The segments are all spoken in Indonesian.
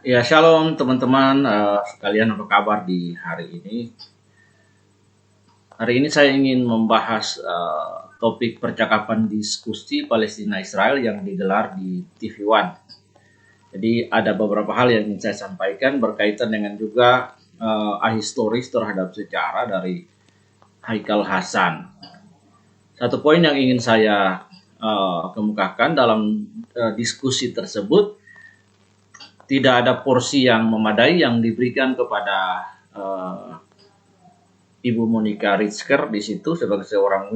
Ya, shalom teman-teman sekalian, apa kabar di hari ini? Hari ini saya ingin membahas topik percakapan diskusi Palestina-Israel yang digelar di TV One. Jadi ada beberapa hal yang ingin saya sampaikan berkaitan dengan juga ahistoris terhadap sejarah dari Haikal Hasan. Satu poin yang ingin saya kemukakan dalam diskusi tersebut, tidak ada porsi yang memadai yang diberikan kepada Ibu Monica Ritzker di situ sebagai seorang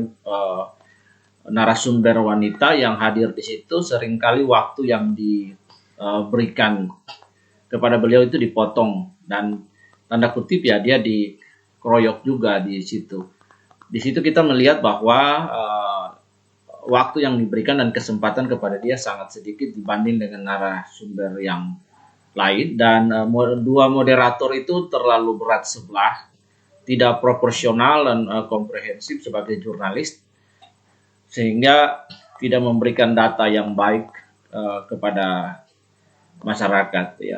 narasumber wanita yang hadir di situ. Seringkali waktu yang diberikan kepada beliau itu dipotong dan tanda kutip ya, dia dikeroyok juga di situ. Di situ kita melihat bahwa waktu yang diberikan dan kesempatan kepada dia sangat sedikit dibanding dengan narasumber yang lain, dan dua moderator itu terlalu berat sebelah, tidak proporsional dan komprehensif sebagai jurnalis, sehingga tidak memberikan data yang baik kepada masyarakat. Ya,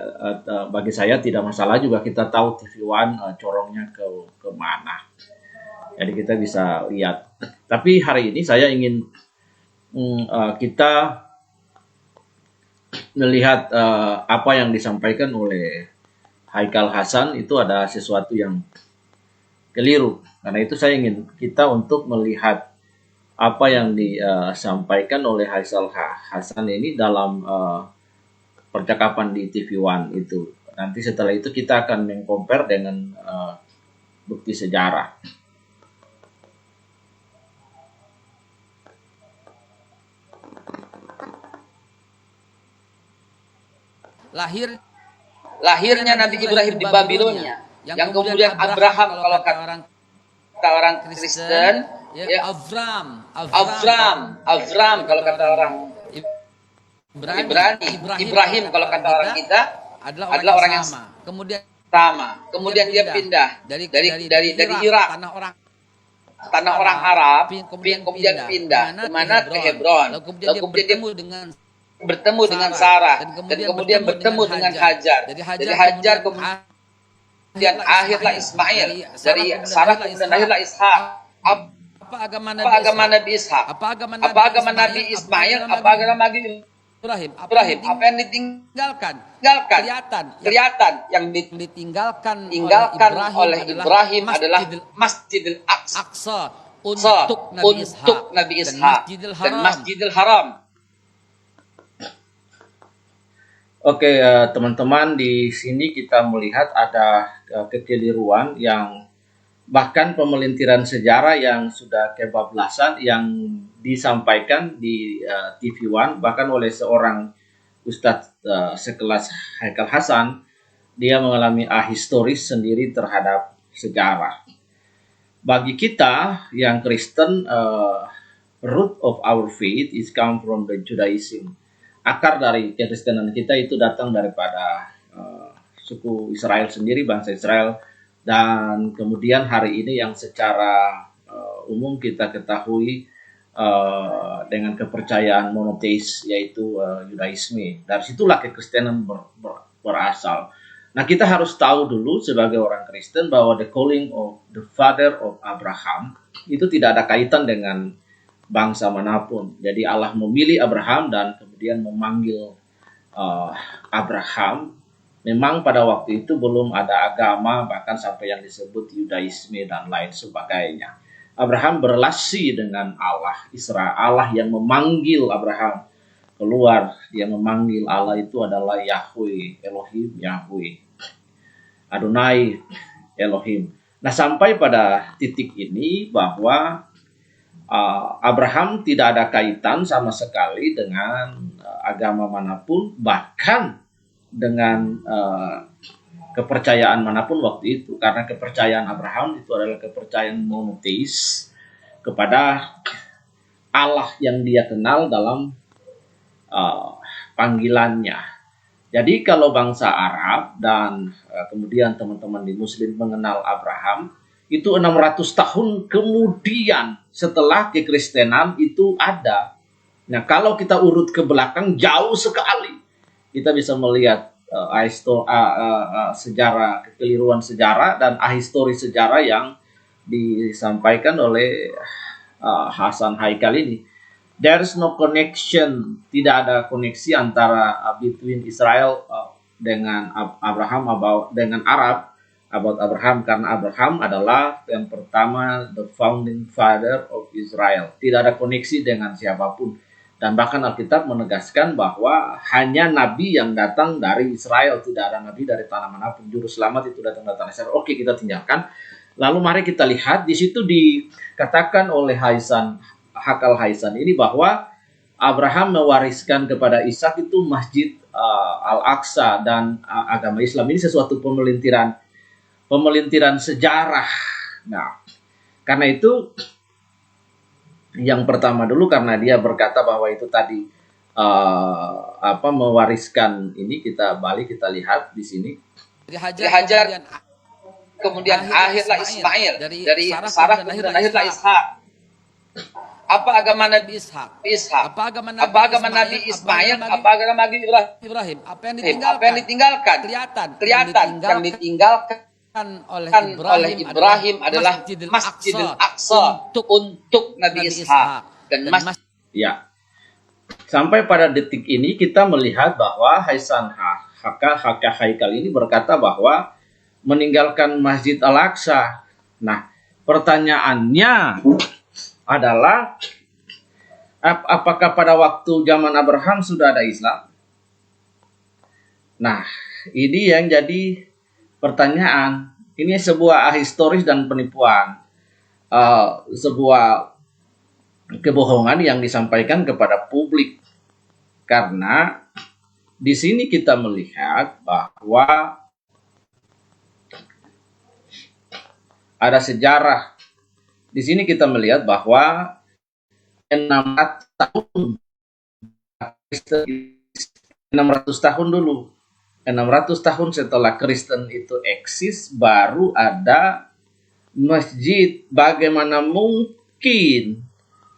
bagi saya tidak masalah juga, kita tahu TV One corongnya ke mana, jadi kita bisa lihat. Tapi hari ini saya ingin kita melihat apa yang disampaikan oleh Haikal Hasan itu ada sesuatu yang keliru. Karena itu saya ingin kita untuk melihat apa yang disampaikan oleh Haikal Hasan ini dalam percakapan di TV One itu. Nanti setelah itu kita akan mengcompare dengan bukti sejarah. Lahirnya Nabi Ibrahim di Babilonia, yang kemudian Abraham kalau kata orang Kristen, ya Avram kalau kata orang Ibrahim kalau kata orang kita adalah orang yang sama. Kemudian dia pindah dari Irak, tanah orang Arab, kemudian pindah kemana? Ke Hebron. Lalu kemudian dia bertemu dengan Sarah, dan kemudian bertemu dengan Hajar. Dari Hajar kemudian akhirlah Ismail, dari Sarah kemudian lahirlah Ishak. Apa agama Nabi Ishak? Apa agama Nabi Ismail? Apa agama Nabi Ibrahim? Apa yang ditinggalkan? Kelihatan yang ditinggalkan oleh Ibrahim adalah Masjidil Aqsa untuk Nabi Ishak dan Masjidil Haram. Oke, teman-teman, di sini kita melihat ada kekeliruan yang bahkan pemelintiran sejarah yang sudah kebablasan yang disampaikan di TV One, bahkan oleh seorang ustadz sekelas Haikal Hasan. Dia mengalami ahistoris sendiri terhadap sejarah. Bagi kita yang Kristen, root of our faith is come from the Judaism. Akar dari kekristenan kita itu datang daripada suku Israel sendiri, bangsa Israel, dan kemudian hari ini yang secara umum kita ketahui dengan kepercayaan monoteis, yaitu Yudaisme. Dari situlah kekristenan berasal. Nah, kita harus tahu dulu sebagai orang Kristen bahwa the calling of the father of Abraham itu tidak ada kaitan dengan bangsa manapun. Jadi Allah memilih Abraham dan kemudian memanggil Abraham. Memang pada waktu itu belum ada agama, bahkan sampai yang disebut Yudaisme dan lain sebagainya. Abraham berelasi dengan Allah, Israel, Allah yang memanggil Abraham keluar. Dia memanggil Allah itu adalah Yahweh, Elohim, Yahweh, Adonai, Elohim. Nah, sampai pada titik ini bahwa Abraham tidak ada kaitan sama sekali dengan agama manapun, bahkan dengan kepercayaan manapun waktu itu, karena kepercayaan Abraham itu adalah kepercayaan monoteis kepada Allah yang dia kenal dalam panggilannya. Jadi kalau bangsa Arab dan kemudian teman-teman di Muslim mengenal Abraham, itu 600 tahun kemudian setelah kekristenan itu ada. Nah, kalau kita urut ke belakang jauh sekali, kita bisa melihat sejarah, kekeliruan sejarah dan ahistori sejarah yang disampaikan oleh Hasan Haikal ini. There is no connection, tidak ada koneksi antara between Israel dengan Abraham dengan Arab about Abraham, karena Abraham adalah yang pertama, the founding father of Israel. Tidak ada koneksi dengan siapapun. Dan bahkan Alkitab menegaskan bahwa hanya nabi yang datang dari Israel, tidak ada nabi dari tanah manapun. Juru selamat itu datang dari tanah Israel. Oke, kita tinggalkan. Lalu mari kita lihat di situ dikatakan oleh Hakal Hasan ini bahwa Abraham mewariskan kepada Ishak itu Masjid Al-Aqsa dan agama Islam. Ini sesuatu pemelintiran sejarah. Nah, karena itu yang pertama dulu, karena dia berkata bahwa itu tadi mewariskan ini, kita lihat di sini. Dihajar kemudian akhirlah Ismail, dari Sarah kemudian lahirlah Ishak. Apa agama Nabi Ishak? Apa agama Nabi Ismail? Apa agama Nabi Ibrahim? Apa yang ditinggalkan? Kelihatan yang ditinggalkan oleh Ibrahim adalah Masjidil Aqsa untuk Nabi Ishak dan ya. Sampai pada detik ini kita melihat bahwa Hasan Haikal ini berkata bahwa meninggalkan Masjid Al-Aqsa. Nah, pertanyaannya adalah apakah pada waktu zaman Abraham sudah ada Islam? Nah, ini yang jadi pertanyaan. Ini sebuah ahistoris dan penipuan, sebuah kebohongan yang disampaikan kepada publik. Karena di sini kita melihat bahwa ada sejarah. Di sini kita melihat bahwa 600 tahun dulu, 600 tahun setelah Kristen itu eksis, baru ada masjid. Bagaimana mungkin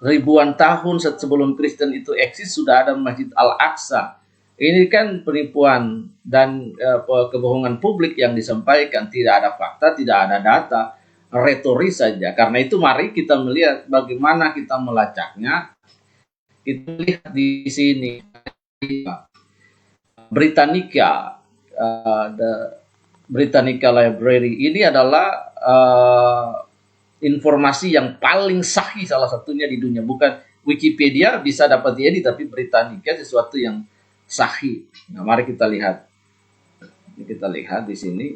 ribuan tahun sebelum Kristen itu eksis sudah ada Masjid Al-Aqsa? Ini kan penipuan dan kebohongan publik yang disampaikan. Tidak ada fakta, tidak ada data, retoris saja. Karena itu mari kita melihat bagaimana kita melacaknya. Kita lihat di sini Britannica, the Britannica Library ini adalah informasi yang paling sahih salah satunya di dunia. Bukan Wikipedia bisa dapat ini, tapi Britannica sesuatu yang sahih. Nah, mari kita lihat. Kita lihat di sini.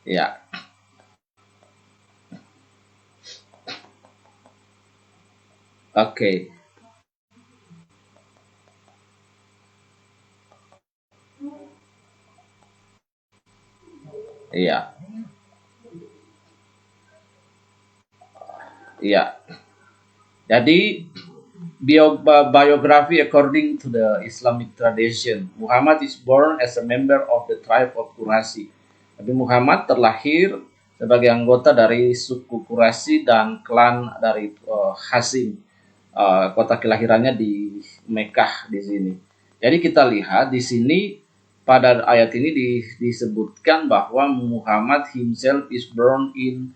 Ya. Oke. Iya. Iya. Jadi biography according to the Islamic tradition, Muhammad is born as a member of the tribe of Quraisy. Nabi Muhammad terlahir sebagai anggota dari suku Quraisy dan klan dari Hashim. Kota kelahirannya di Mekah di sini. Jadi kita lihat di sini pada ayat ini disebutkan bahwa Muhammad himself is born in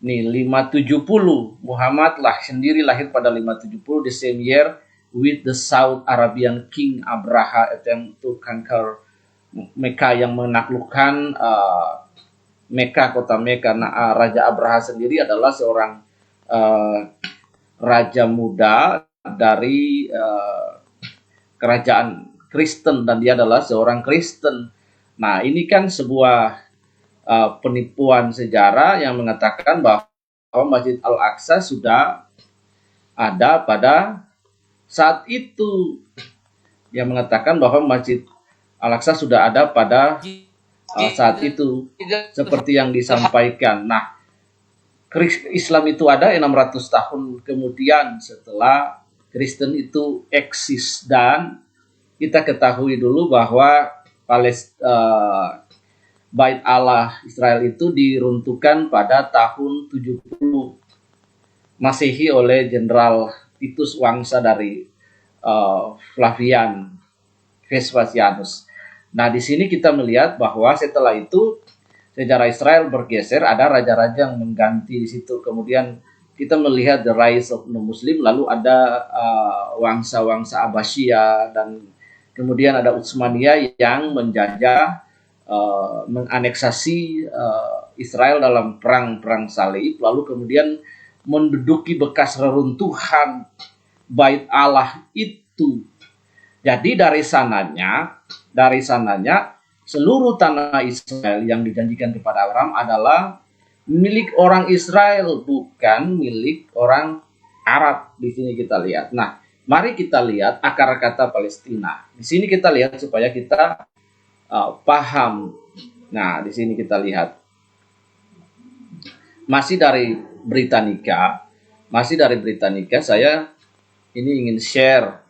570. Muhammad sendiri lahir pada 570, the same year with the South Arabian King Abraha attempt to conquer Mekah, yang menaklukkan Mekah, kota Mekah. Nah, Raja Abraha sendiri adalah seorang raja muda dari kerajaan Kristen, dan dia adalah seorang Kristen. Nah, ini kan sebuah penipuan sejarah yang mengatakan bahwa Masjid Al-Aqsa sudah ada pada saat itu. Yang mengatakan bahwa Masjid Al-Aqsa sudah ada pada saat itu, seperti yang disampaikan. Nah, Islam itu ada 600 tahun kemudian setelah Kristen itu eksis. Dan kita ketahui dulu bahwa Bait Allah Israel itu diruntuhkan pada tahun 70 Masehi oleh Jenderal Titus wangsa dari Flavian Vespasianus. Nah, di sini kita melihat bahwa setelah itu sejarah Israel bergeser, ada raja-raja yang mengganti di situ. Kemudian kita melihat the rise of non-Muslim, lalu ada wangsa-wangsa Abbasiyah, dan kemudian ada Utsmaniyah yang menjajah, menganeksasi Israel dalam perang salib, lalu kemudian menduduki bekas reruntuhan Bait Allah itu. Jadi dari sananya seluruh tanah Israel yang dijanjikan kepada Abraham adalah milik orang Israel, bukan milik orang Arab. Di sini kita lihat. Nah, mari kita lihat akar kata Palestina. Di sini kita lihat supaya kita paham. Nah, di sini kita lihat. Masih dari Britannica, saya ini ingin share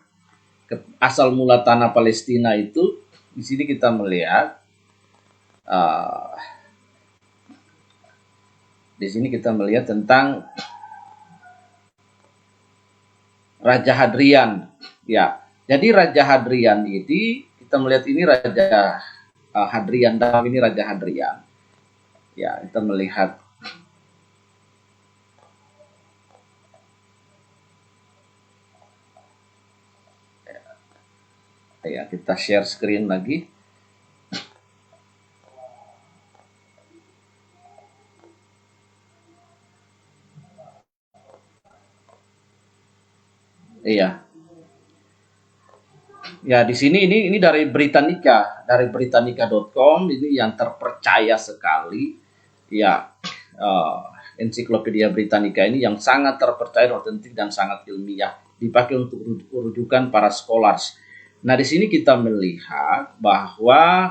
asal mula tanah Palestina itu. Di sini kita melihat, tentang Raja Hadrian. Ya, jadi Raja Hadrian ini kita melihat ini Raja Hadrian, dan ini Raja Hadrian. Ya, kita melihat. Ya, kita share screen lagi. Iya. Ya, di sini ini dari Britannica, dari britannica.com, ini yang terpercaya sekali. Ya, ensiklopedia Britannica ini yang sangat terpercaya, otentik, dan sangat ilmiah, dipakai untuk rujukan para scholars. Nah, di sini kita melihat bahwa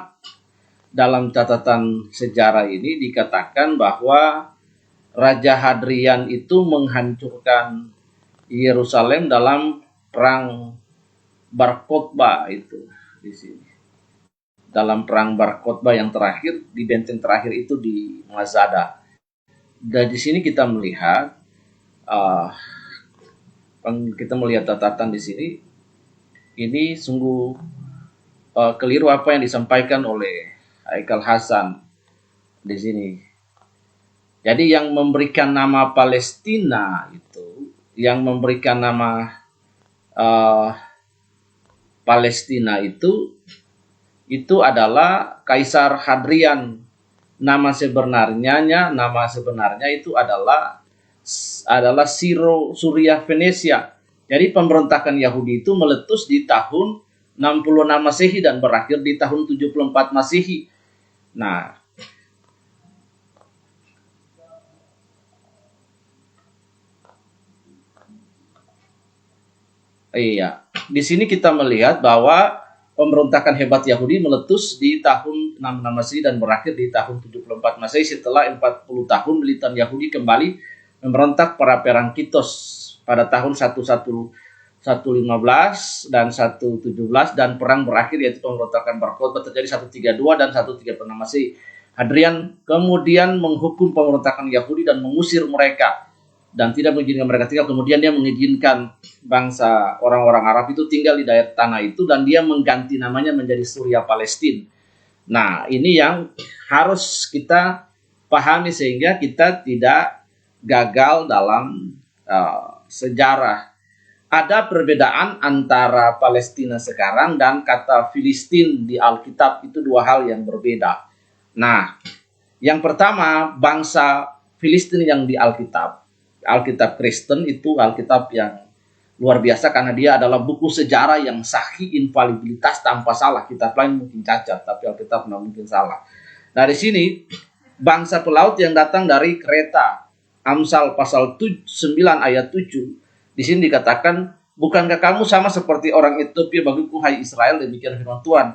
dalam catatan sejarah ini dikatakan bahwa Raja Hadrian itu menghancurkan Yerusalem dalam perang Bar Kokhba itu di sini. Dalam perang Bar Kokhba yang terakhir, di benteng terakhir itu di Mazada. Dan di sini kita melihat catatan di sini. Ini sungguh keliru apa yang disampaikan oleh Haikal Hasan di sini. Jadi yang memberikan nama Palestina itu, Palestina itu adalah Kaisar Hadrian. Nama sebenarnya itu adalah Syria Venesia. Jadi pemberontakan Yahudi itu meletus di tahun 66 Masehi dan berakhir di tahun 74 Masehi. Nah, iya, di sini kita melihat bahwa pemberontakan hebat Yahudi meletus di tahun 66 Masehi dan berakhir di tahun 74 Masehi setelah 40 tahun militan Yahudi kembali memberontak pada perang Kitos pada tahun 115 dan 117, dan perang berakhir yaitu pemberontakan Bar Kokhba terjadi 132 dan 136 Masehi. Hadrian kemudian menghukum pemberontakan Yahudi dan mengusir mereka dan tidak mengizinkan mereka tinggal. Kemudian dia mengizinkan bangsa orang-orang Arab itu tinggal di daerah tanah itu, dan dia mengganti namanya menjadi Suria Palestina. Nah, ini yang harus kita pahami sehingga kita tidak gagal dalam sejarah. Ada perbedaan antara Palestina sekarang dan kata Filistin di Alkitab, itu dua hal yang berbeda. Nah, yang pertama, bangsa Filistin yang di Alkitab Kristen itu Alkitab yang luar biasa karena dia adalah buku sejarah yang sahih, infalibilitas, tanpa salah. Kitab lain mungkin cacat, tapi Alkitab tidak mungkin salah. Nah, di sini bangsa pelaut yang datang dari Kreta, Amsal pasal 9 ayat 7, di sini dikatakan, bukankah kamu sama seperti orang Ethiopia bagiku, hai Israel, demikian firman Tuhan.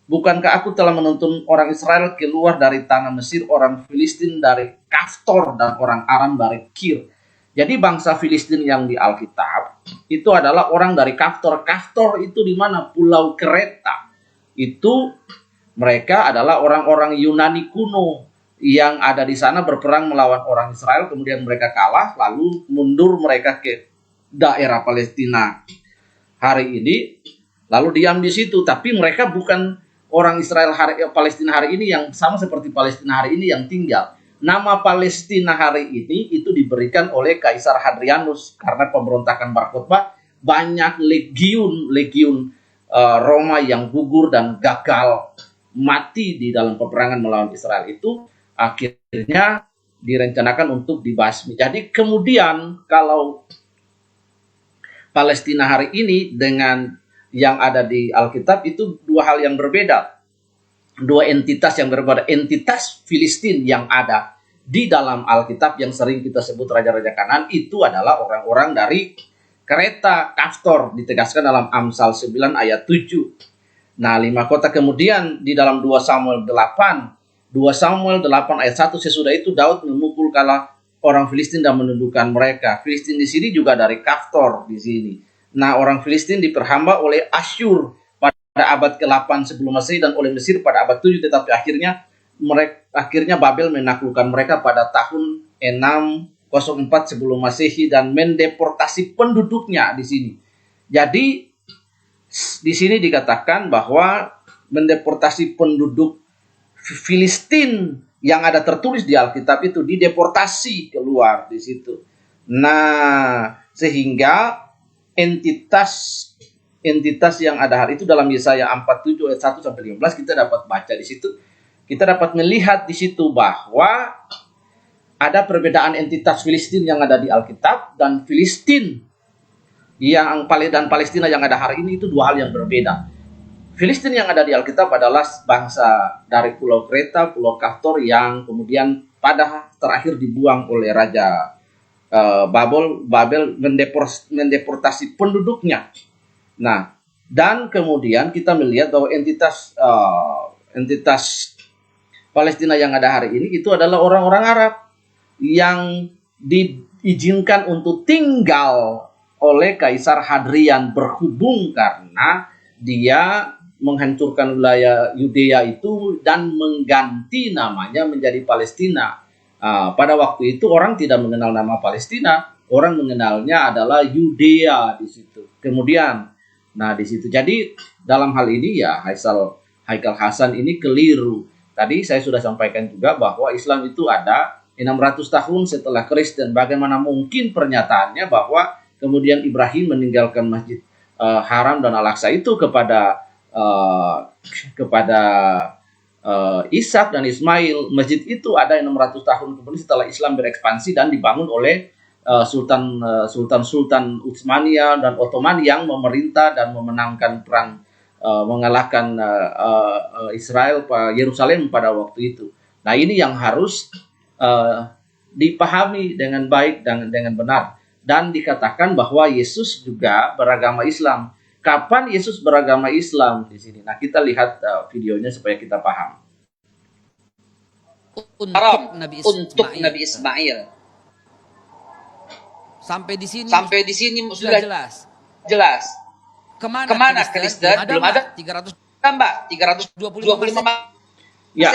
Bukankah aku telah menuntun orang Israel keluar dari tanah Mesir, orang Filistin dari Kaftor, dan orang Aram dari Kir. Jadi bangsa Filistin yang di Alkitab itu adalah orang dari Kaftor. Kaftor itu di mana? Pulau Kreta. Itu mereka adalah orang-orang Yunani kuno yang ada di sana berperang melawan orang Israel, kemudian mereka kalah, lalu mundur mereka ke daerah Palestina hari ini, lalu diam di situ. Tapi mereka bukan orang Israel Palestina hari ini yang sama seperti Palestina hari ini yang tinggal. Nama Palestina hari ini itu diberikan oleh Kaisar Hadrianus karena pemberontakan Bar Kokhba. Banyak legiun Roma yang gugur dan gagal mati di dalam peperangan melawan Israel itu akhirnya direncanakan untuk dibasmi. Jadi kemudian kalau Palestina hari ini dengan yang ada di Alkitab itu dua hal yang berbeda. Dua entitas yang berbeda. Entitas Filistin yang ada di dalam Alkitab yang sering kita sebut raja-raja Kanaan itu adalah orang-orang dari Kreta, Kaftor, ditegaskan dalam Amsal 9 ayat 7. Nah, 5 kota kemudian di dalam 2 Samuel 8. 2 Samuel 8 ayat 1, sesudah itu Daud memukul kalah orang Filistin dan menundukkan mereka. Filistin di sini juga dari Kaftor di sini. Nah, orang Filistin diperhamba oleh Asyur pada abad ke-8 sebelum Masehi dan oleh Mesir pada abad 7, tetapi akhirnya Babel menaklukkan mereka pada tahun 604 sebelum Masehi dan mendeportasi penduduknya di sini. Jadi di sini dikatakan bahwa mendeportasi penduduk Filistin yang ada tertulis di Alkitab itu dideportasi keluar di situ. Nah, sehingga entitas yang ada hari itu dalam Yesaya 47 ayat 1 sampai 15 kita dapat baca di situ. Kita dapat melihat di situ bahwa ada perbedaan entitas Filistin yang ada di Alkitab dan Filistin dan Palestina yang ada hari ini itu dua hal yang berbeda. Filistin yang ada di Alkitab adalah bangsa dari Pulau Kreta, Pulau Kaftor yang kemudian pada terakhir dibuang oleh Raja Babel mendeportasi penduduknya. Nah, dan kemudian kita melihat bahwa entitas Palestina yang ada hari ini itu adalah orang-orang Arab yang diizinkan untuk tinggal oleh Kaisar Hadrian berhubung karena dia menghancurkan wilayah Yudea itu dan mengganti namanya menjadi Palestina. Pada waktu itu orang tidak mengenal nama Palestina, orang mengenalnya adalah Yudea di situ. Kemudian, di situ. Jadi dalam hal ini ya Haikal Hasan ini keliru. Tadi saya sudah sampaikan juga bahwa Islam itu ada 600 tahun setelah Kristen. Bagaimana mungkin pernyataannya bahwa kemudian Ibrahim meninggalkan Masjid Haram dan Al-Aqsa itu kepada Ishak dan Ismail. Masjid itu ada 600 tahun kemudian setelah Islam berekspansi dan dibangun oleh Sultan Utsmania dan Ottoman yang memerintah dan memenangkan perang mengalahkan Israel Yerusalem pada waktu itu. Nah, ini yang harus dipahami dengan baik dan dengan benar. Dan dikatakan bahwa Yesus juga beragama Islam. Kapan Yesus beragama Islam di sini? Nah, kita lihat videonya supaya kita paham. Untuk Nabi Ismail. Sampai di sini sudah jelas. Kemana Kristen? Belum ada 325. Ya,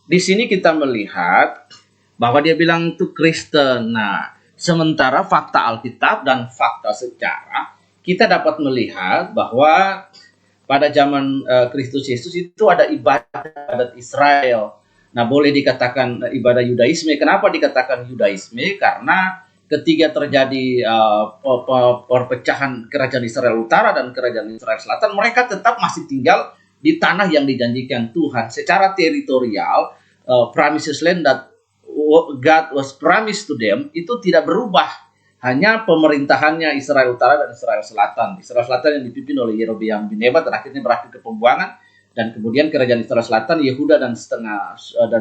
di sini kita melihat bahwa dia bilang itu Kristen. Nah, sementara fakta Alkitab dan fakta sejarah kita dapat melihat bahwa pada zaman Kristus Yesus itu ada ibadat Israel. Nah, boleh dikatakan ibadah Yudaisme. Kenapa dikatakan Yudaisme? Karena ketika terjadi perpecahan kerajaan Israel Utara dan kerajaan Israel Selatan, mereka tetap masih tinggal di tanah yang dijanjikan Tuhan. Secara teritorial, promises land that God was promised to them itu tidak berubah. Hanya pemerintahannya Israel Utara dan Israel Selatan. Israel Selatan yang dipimpin oleh Yerobeam bin Nebat dan akhirnya berakhir ke pembuangan. Dan kemudian kerajaan Israel Selatan, Yehuda dan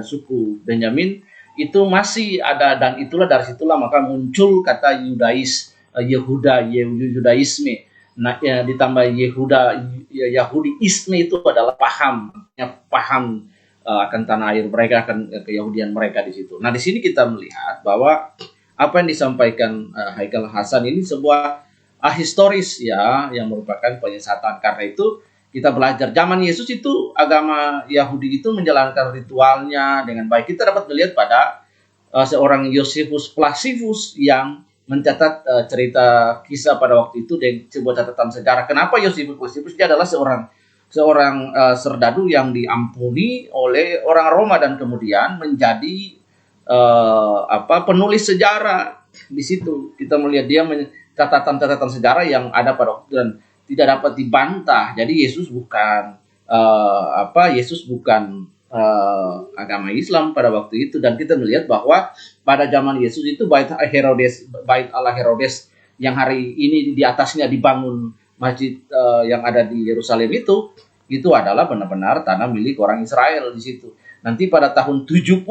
suku Benyamin itu masih ada, dan dari situlah maka muncul kata Yudaisme. Nah, ditambah Yahudiisme itu adalah paham akan tanah air mereka, akan keyahudian mereka di situ. Nah, di sini kita melihat bahwa apa yang disampaikan Haikal Hasan ini sebuah historis ya, yang merupakan penyesatan. Karena itu kita belajar zaman Yesus itu agama Yahudi itu menjalankan ritualnya dengan baik. Kita dapat melihat pada seorang Josephus Flaccivus yang mencatat cerita kisah pada waktu itu dengan sebuah catatan sejarah. Kenapa Yosibus dia adalah seorang serdadu yang diampuni oleh orang Roma dan kemudian menjadi penulis sejarah. Di situ kita melihat dia catatan-catatan sejarah yang ada pada waktu dan tidak dapat dibantah. Jadi Yesus bukan agama Islam pada waktu itu, dan kita melihat bahwa pada zaman Yesus itu bait Allah Herodes yang hari ini di atasnya dibangun masjid yang ada di Yerusalem itu adalah benar-benar tanah milik orang Israel di situ. Nanti pada tahun 70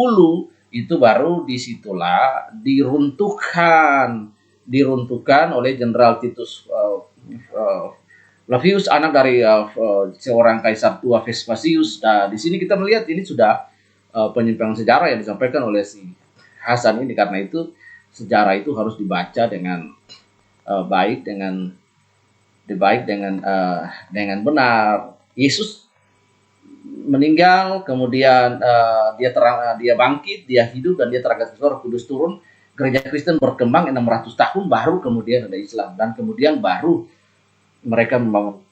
itu baru disitulah diruntuhkan oleh Jenderal Titus Flavius, anak dari seorang kaisar tua Vespasius. Nah, di sini kita melihat ini sudah penyimpangan sejarah yang disampaikan oleh si Hasan ini. Karena itu sejarah itu harus dibaca dengan baik, dengan benar. Yesus meninggal, kemudian dia bangkit, dia hidup, dan dia terangkat ke Roh Kudus turun. Gereja Kristen berkembang 600 tahun, baru kemudian ada Islam, dan kemudian baru mereka membangun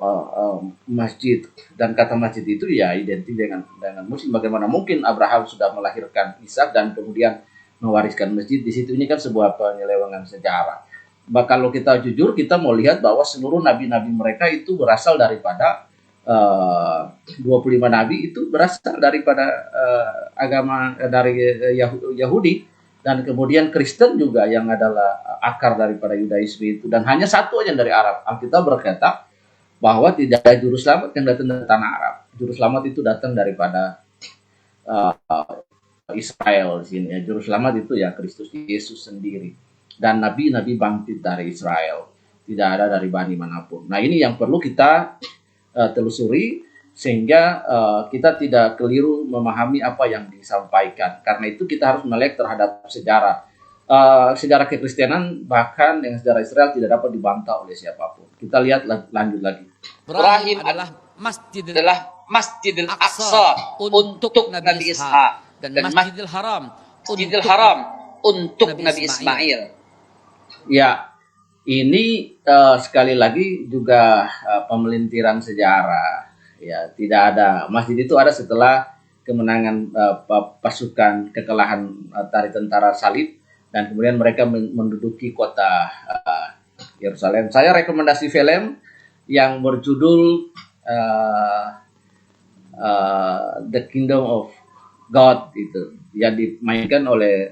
masjid. Dan kata masjid itu ya identik dengan muslim. Bagaimana mungkin Abraham sudah melahirkan Ishak dan kemudian mewariskan masjid di situ? Ini kan sebuah penyelewengan sejarah. Kalau kita jujur, kita mau lihat bahwa seluruh nabi-nabi mereka itu berasal daripada 25 nabi itu berasal daripada agama dari Yahudi, dan kemudian Kristen juga yang adalah akar daripada Yudaisme itu, dan hanya satu aja dari Arab. Alkitab berkata bahwa tidak ada juru selamat yang datang dari tanah Arab. Juru selamat itu datang daripada Israel di sini. Ya, juru selamat itu ya Kristus Yesus sendiri. Dan nabi-nabi bangkit dari Israel, tidak ada dari bani manapun. Nah, ini yang perlu kita telusuri sehingga kita tidak keliru memahami apa yang disampaikan. Karena itu kita harus melek terhadap sejarah. Sejarah kekristenan bahkan dengan sejarah Israel tidak dapat dibantah oleh siapapun. Kita lihat lanjut lagi. Ibrahim adalah Masjidil Aqsa untuk Nabi Ishak, dan Masjidil Haram untuk Nabi Ismail. Ya, ini sekali lagi juga pemelintiran sejarah. Ya, tidak ada masjid itu ada setelah kemenangan pasukan kekalahan dari tentara salib, dan kemudian mereka menduduki kota Yerusalem. Saya rekomendasi film yang berjudul The Kingdom of God itu, yang dimainkan oleh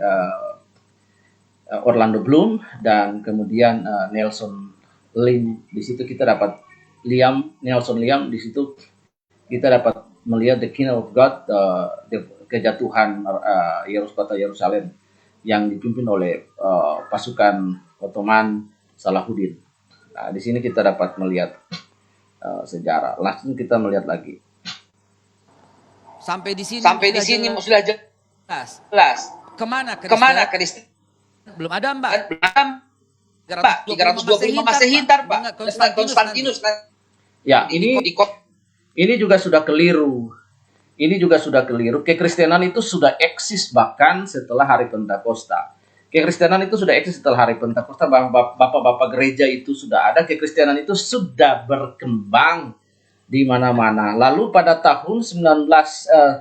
Orlando Bloom dan kemudian Nelson Lim. Di situ kita dapat Nelson Liam. Di situ kita dapat melihat The Kingdom of God, kejatuhan kota Yerusalem yang dipimpin oleh pasukan Ottoman Salahuddin. Nah, di sini kita dapat melihat sejarah. Langsung kita melihat lagi. Sampai di sini sudah jelas. Kemana Kristen? Belum ada, Mbak. 325 Masehi, Pak. Konstantinus. Ya, ini juga sudah keliru. Kekristenan itu sudah eksis bahkan setelah hari Pentakosta. Bapak-bapak gereja itu sudah ada. Kekristenan itu sudah berkembang di mana-mana. Lalu pada tahun 325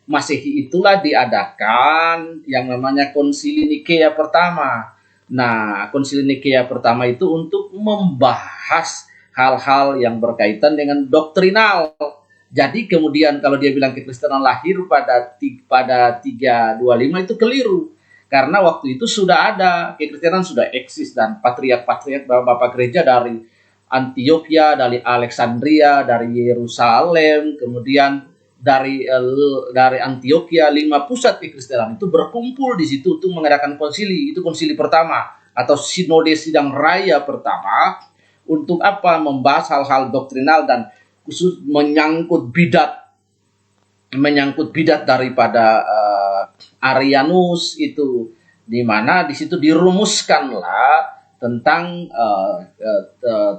Masehi itulah diadakan yang namanya Konsili Nikea pertama. Nah, Konsili Nikea pertama itu untuk membahas hal-hal yang berkaitan dengan doktrinal. Jadi kemudian kalau dia bilang kekristenan lahir pada 325 itu keliru. Karena waktu itu sudah ada, kekristenan sudah eksis, dan patriark-patriark bapak gereja dari Antioquia, dari Alexandria, dari Yerusalem, kemudian dari Antioquia, 5 pusat kekristenan itu berkumpul di situ untuk mengadakan konsili. Itu konsili pertama atau sinode sidang raya pertama. Untuk apa? Membahas hal-hal doktrinal dan khusus menyangkut bidat daripada Arianus itu, di mana di situ dirumuskanlah tentang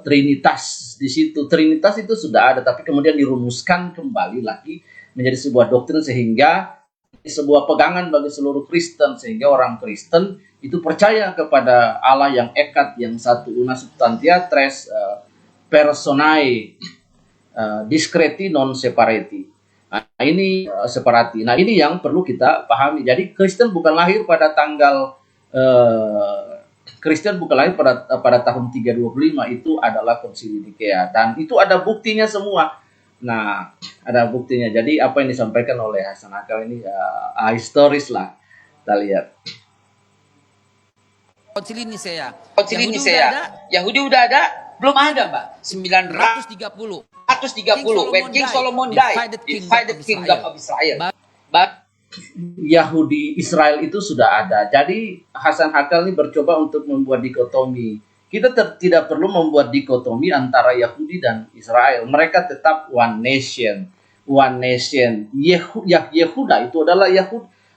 Trinitas. Di situ Trinitas itu sudah ada, tapi kemudian dirumuskan kembali lagi menjadi sebuah doktrin, sehingga sebuah pegangan bagi seluruh Kristen, sehingga orang Kristen itu percaya kepada Allah yang ekat, yang satu, una substantia tres personae discreti non separati. Nah, ini separati. Nah, ini yang perlu kita pahami. Jadi Kristen bukan lahir pada tanggal Kristen bukan lahir pada tahun 325, itu adalah Konsili Nikea, dan itu ada buktinya semua. Nah, ada buktinya. Jadi apa yang disampaikan oleh Hasan Hakal ini historis lah, kita lihat. Konsili Nisea. Yahudi udah ada? Belum ada, Mbak. 930. When King Solomon died, divided kingdom of Israel. But Yahudi Israel itu sudah ada. Jadi Hasan Hakal ini bercoba untuk membuat dikotomi. Kita tidak perlu membuat dikotomi antara Yahudi dan Israel. Mereka tetap one nation. Yehuda itu adalah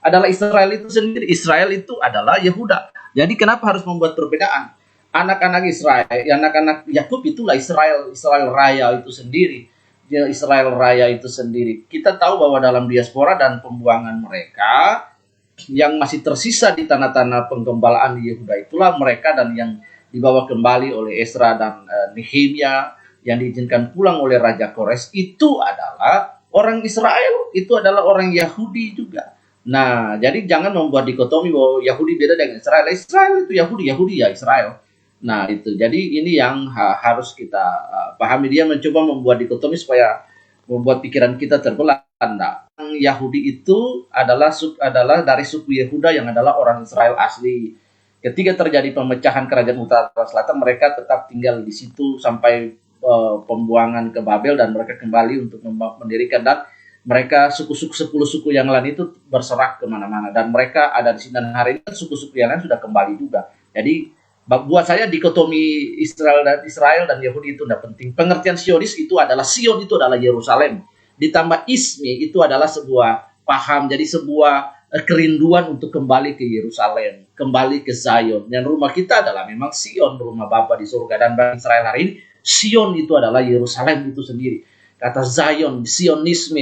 adalah Israel itu sendiri. Israel itu adalah Yehuda. Jadi kenapa harus membuat perbedaan? Anak-anak Israel, anak-anak Yakub itulah Israel Raya itu sendiri. Israel Raya itu sendiri. Kita tahu bahwa dalam diaspora dan pembuangan mereka yang masih tersisa di tanah-tanah penggembalaan di Yehuda, itulah mereka, dan yang dibawa kembali oleh Ezra dan Nehemia, yang diizinkan pulang oleh Raja Kores, itu adalah orang Israel, itu adalah orang Yahudi juga. Nah, jadi jangan membuat dikotomi bahwa Yahudi beda dengan Israel. Israel itu Yahudi ya Israel. Nah, itu. Jadi ini yang harus kita pahami. Dia mencoba membuat dikotomi supaya membuat pikiran kita terbelah. Nah, Yahudi itu adalah dari suku Yehuda yang adalah orang Israel asli. Ketika terjadi pemecahan kerajaan utara selatan, mereka tetap tinggal di situ sampai pembuangan ke Babel, dan mereka kembali untuk mendirikan, dan mereka suku-suku 10 suku yang lain itu berserak kemana-mana, dan mereka ada di sini. Dan hari ini suku-suku yang lain sudah kembali juga. Jadi buat saya dikotomi Israel dan Yahudi itu tidak penting. Pengertian Sionis itu adalah Sion itu adalah Yerusalem. Ditambah ismi itu adalah sebuah paham, jadi sebuah kerinduan untuk kembali ke Yerusalem, kembali ke Zion. Dan rumah kita adalah memang Sion, rumah Bapa di surga. Dan bagi Israel hari ini, Sion itu adalah Yerusalem itu sendiri. Kata Zion, Sionis,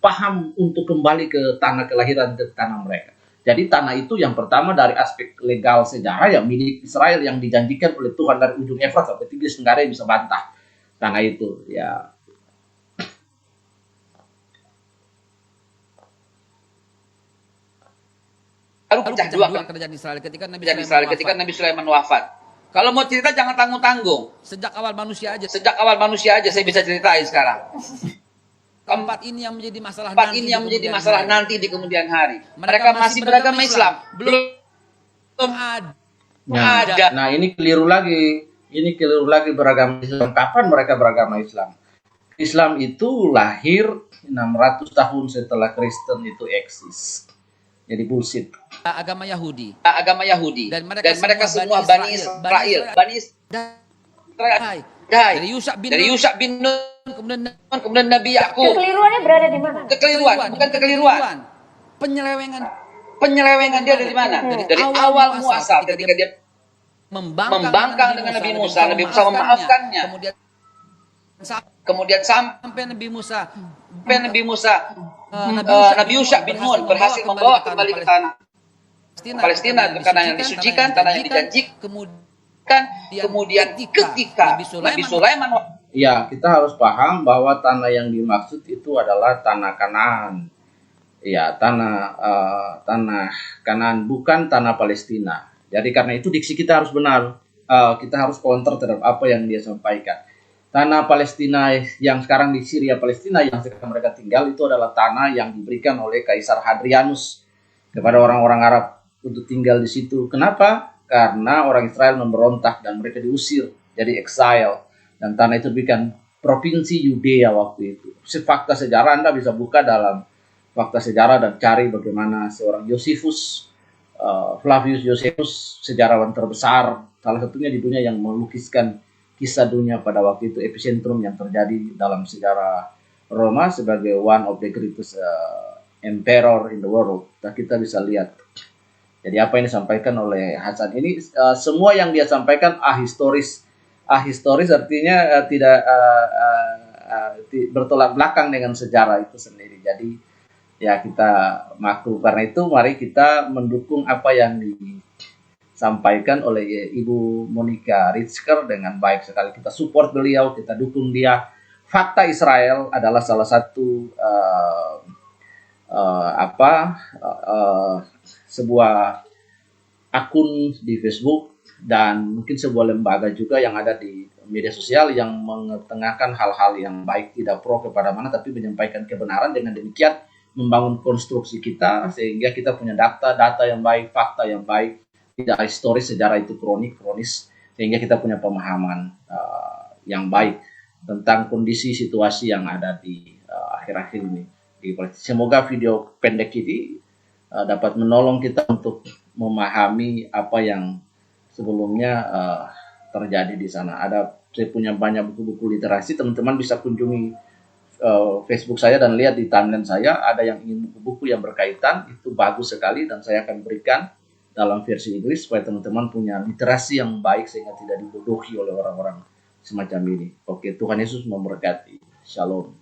paham untuk kembali ke tanah kelahiran, ke tanah mereka. Jadi tanah itu yang pertama dari aspek legal sejarah yang milik Israel, yang dijanjikan oleh Tuhan dari ujung Efrat sampai Tigris Tenggara, yang bisa bantah tanah itu. Ya. Lalu pecah dua kerajaan Israel ketika Nabi Sulaiman wafat. Kalau mau cerita jangan tanggung-tanggung. Sejak awal manusia aja saya bisa ceritain sekarang. Keempat ini yang menjadi masalah nanti di kemudian hari. Mereka masih beragama Islam. Belum ada. Nah, ini keliru lagi. Beragama Islam. Kapan mereka beragama Islam? Islam itu lahir 600 tahun setelah Kristen itu eksis. Jadi bullshit. Agama Yahudi. Dan mereka semua Bani Israel. Dari Yusha bin Nun, kemudian Nabi Yakub. Kekeliruannya berada di mana? Bukan kekeliruan. Penyelewengan dia dari mana? Dari awal muasal, ketika dia membangkang dengan Nabi Musa memaafkannya. Kemudian sampai Nabi Yusha bin Nun berhasil membawa kembali ke tanah Palestina, ke tanah yang disucikan, tanah yang dijanjikan. Kemudian ketika Nabi Sulaiman, ya, kita harus paham bahwa tanah yang dimaksud itu adalah tanah Kanaan. Ya, tanah Kanaan, bukan tanah Palestina. Jadi karena itu diksi kita harus benar. Kita harus counter terhadap apa yang dia sampaikan. Tanah Palestina yang sekarang di Syria Palestina yang sekarang mereka tinggal itu adalah tanah yang diberikan oleh Kaisar Hadrianus kepada orang-orang Arab untuk tinggal di situ. Kenapa? Karena orang Israel memberontak dan mereka diusir jadi exile, dan tanah itu diberikan provinsi Yudea waktu itu. Fakta sejarah Anda bisa buka dalam fakta sejarah dan cari bagaimana seorang Josephus, Flavius Josephus, sejarawan terbesar salah satunya di dunia, yang melukiskan kisah dunia pada waktu itu, epicentrum yang terjadi dalam sejarah Roma sebagai one of the greatest emperor in the world. Nah, kita bisa lihat. Jadi apa yang disampaikan oleh Hasan ini, semua yang dia sampaikan ahistoris. Ahistoris artinya tidak bertolak belakang dengan sejarah itu sendiri. Jadi ya kita maklum. Karena itu mari kita mendukung apa yang disampaikan oleh Ibu Monica Ritzker dengan baik sekali. Kita support beliau, kita dukung dia. Fakta Israel adalah salah satu sebuah akun di Facebook dan mungkin sebuah lembaga juga yang ada di media sosial yang mengetengahkan hal-hal yang baik, tidak pro kepada mana, tapi menyampaikan kebenaran. Dengan demikian membangun konstruksi kita sehingga kita punya data yang baik, fakta yang baik, tidak historis, sejarah itu kronis, sehingga kita punya pemahaman yang baik tentang kondisi situasi yang ada di akhir-akhir ini. Semoga video pendek ini dapat menolong kita untuk memahami apa yang sebelumnya terjadi di sana. Saya punya banyak buku-buku literasi, teman-teman bisa kunjungi Facebook saya dan lihat di timeline saya, ada yang ingin buku-buku yang berkaitan, itu bagus sekali dan saya akan berikan dalam versi Inggris supaya teman-teman punya literasi yang baik sehingga tidak dibodohi oleh orang-orang semacam ini. Oke, Tuhan Yesus memberkati. Shalom.